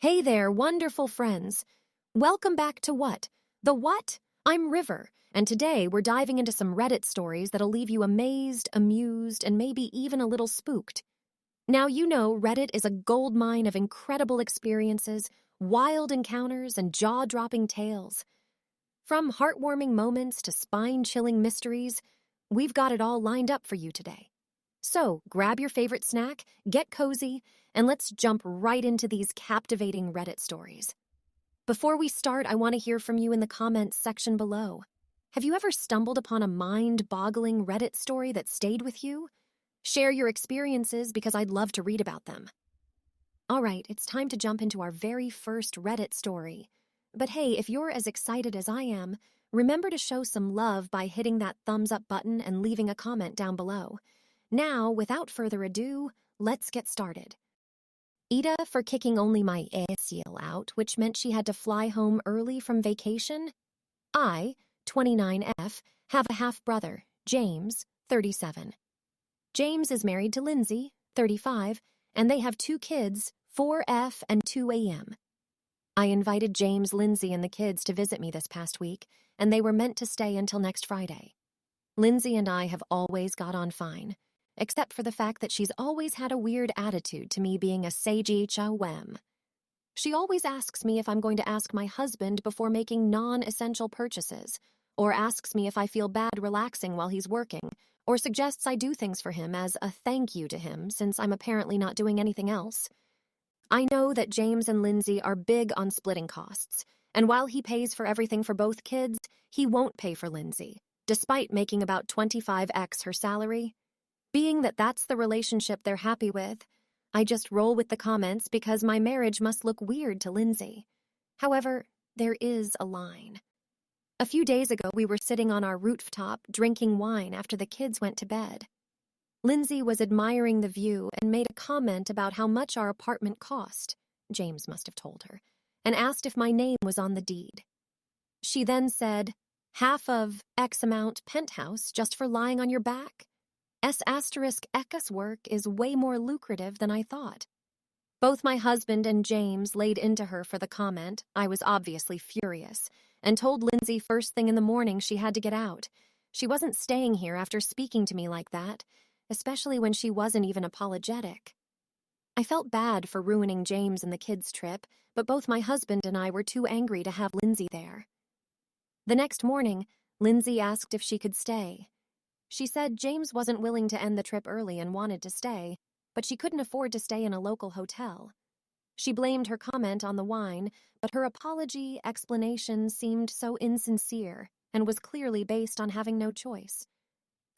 Hey there, wonderful friends. Welcome back to What? The What? I'm River, and today we're diving into some Reddit stories that'll leave you amazed, amused, and maybe even a little spooked. Now, you know Reddit is a goldmine of incredible experiences, wild encounters, and jaw-dropping tales. From heartwarming moments to spine-chilling mysteries, we've got it all lined up for you today. So, grab your favorite snack, get cozy, and let's jump right into these captivating Reddit stories. Before we start, I want to hear from you in the comments section below. Have you ever stumbled upon a mind-boggling Reddit story that stayed with you? Share your experiences because I'd love to read about them. All right, it's time to jump into our very first Reddit story. But hey, if you're as excited as I am, remember to show some love by hitting that thumbs up button and leaving a comment down below. Now, without further ado, let's get started. AITA for kicking only my ASL out, which meant she had to fly home early from vacation. I, 29F, have a half-brother, James, 37. James is married to Lindsay, 35, and they have 2 kids, 4F and 2AM. I invited James, Lindsay, and the kids to visit me this past week, and they were meant to stay until next Friday. Lindsay and I have always got on fine, except for the fact that she's always had a weird attitude to me being a sagey-cha-wem. She always asks me if I'm going to ask my husband before making non-essential purchases, or asks me if I feel bad relaxing while he's working, or suggests I do things for him as a thank you to him since I'm apparently not doing anything else. I know that James and Lindsay are big on splitting costs, and while he pays for everything for both kids, he won't pay for Lindsay, despite making about 25x her salary. Being that that's the relationship they're happy with, I just roll with the comments because my marriage must look weird to Lindsay. However, there is a line. A few days ago, we were sitting on our rooftop drinking wine after the kids went to bed. Lindsay was admiring the view and made a comment about how much our apartment cost, James must have told her, and asked if my name was on the deed. She then said, half of X amount penthouse just for lying on your back? S***Eka's work is way more lucrative than I thought. Both my husband and James laid into her for the comment. I was obviously furious, and told Lindsay first thing in the morning she had to get out. She wasn't staying here after speaking to me like that, especially when she wasn't even apologetic. I felt bad for ruining James and the kids' trip, but both my husband and I were too angry to have Lindsay there. The next morning, Lindsay asked if she could stay. She said James wasn't willing to end the trip early and wanted to stay, but she couldn't afford to stay in a local hotel. She blamed her comment on the wine, but her apology explanation seemed so insincere and was clearly based on having no choice.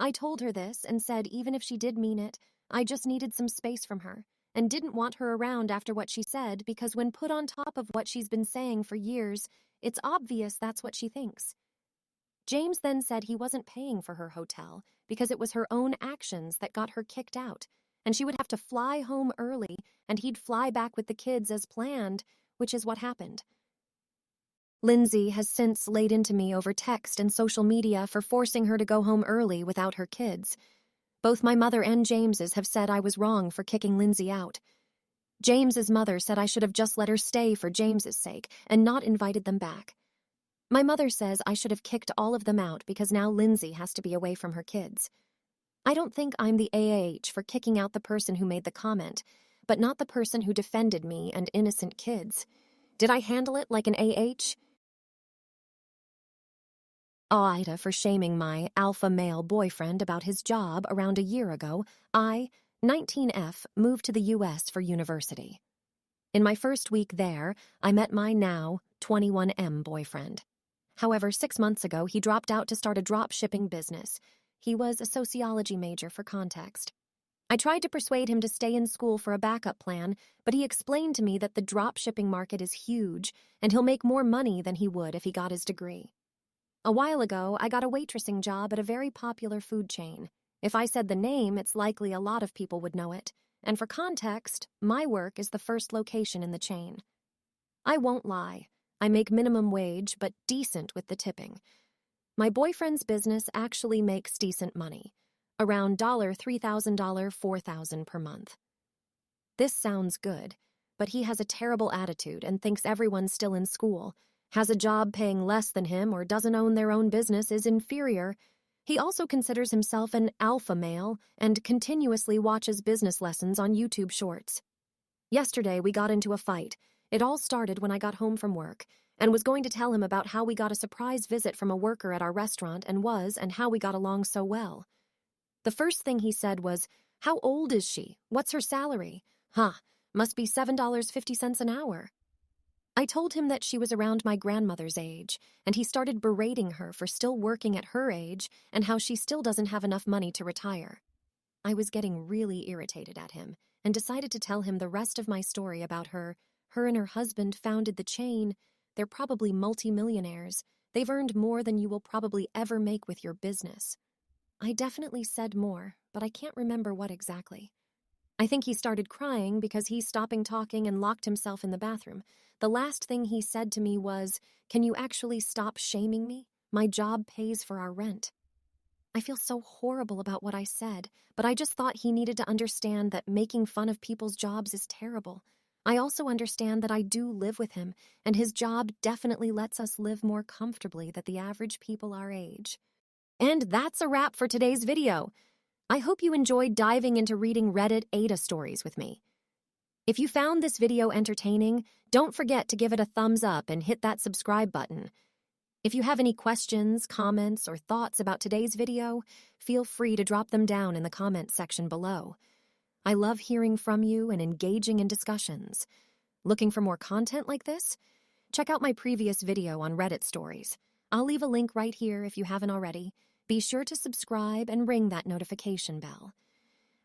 I told her this and said even if she did mean it, I just needed some space from her and didn't want her around after what she said because when put on top of what she's been saying for years, it's obvious that's what she thinks. James then said he wasn't paying for her hotel because it was her own actions that got her kicked out, and she would have to fly home early and he'd fly back with the kids as planned, which is what happened. Lindsay has since laid into me over text and social media for forcing her to go home early without her kids. Both my mother and James's have said I was wrong for kicking Lindsay out. James's mother said I should have just let her stay for James's sake and not invited them back. My mother says I should have kicked all of them out because now Lindsay has to be away from her kids. I don't think I'm the AIH for kicking out the person who made the comment, but not the person who defended me and innocent kids. Did I handle it like an AH? AITA for shaming my alpha male boyfriend about his job around a year ago. I, 19F, moved to the US for university. In my first week there, I met my now 21M boyfriend. However, 6 months ago, he dropped out to start a drop-shipping business. He was a sociology major for context. I tried to persuade him to stay in school for a backup plan, but he explained to me that the drop-shipping market is huge, and he'll make more money than he would if he got his degree. A while ago, I got a waitressing job at a very popular food chain. If I said the name, it's likely a lot of people would know it. And for context, my work is the first location in the chain. I won't lie. I make minimum wage, but decent with the tipping. My boyfriend's business actually makes decent money, around $3,000, $4,000 per month. This sounds good, but he has a terrible attitude and thinks everyone's still in school, has a job paying less than him, or doesn't own their own business is inferior. He also considers himself an alpha male and continuously watches business lessons on YouTube Shorts. Yesterday, we got into a fight. It all started when I got home from work and was going to tell him about how we got a surprise visit from a worker at our restaurant and how we got along so well. The first thing he said was, "How old is she? What's her salary?" Must be $7.50 an hour. I told him that she was around my grandmother's age, and he started berating her for still working at her age and how she still doesn't have enough money to retire. I was getting really irritated at him and decided to tell him the rest of my story about her. Her and her husband founded the chain. They're probably multimillionaires. They've earned more than you will probably ever make with your business. I definitely said more, but I can't remember what exactly. I think he started crying because he's stopping talking and locked himself in the bathroom. The last thing he said to me was, "Can you actually stop shaming me? My job pays for our rent." I feel so horrible about what I said, but I just thought he needed to understand that making fun of people's jobs is terrible. I also understand that I do live with him, and his job definitely lets us live more comfortably than the average people our age. And that's a wrap for today's video. I hope you enjoyed diving into reading Reddit AITA stories with me. If you found this video entertaining, don't forget to give it a thumbs up and hit that subscribe button. If you have any questions, comments, or thoughts about today's video, feel free to drop them down in the comments section below. I love hearing from you and engaging in discussions. Looking for more content like this? Check out my previous video on Reddit stories. I'll leave a link right here if you haven't already. Be sure to subscribe and ring that notification bell.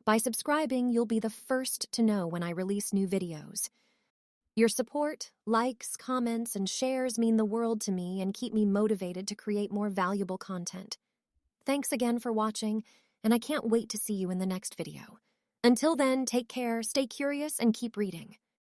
By subscribing, you'll be the first to know when I release new videos. Your support, likes, comments, and shares mean the world to me and keep me motivated to create more valuable content. Thanks again for watching, and I can't wait to see you in the next video. Until then, take care, stay curious, and keep reading.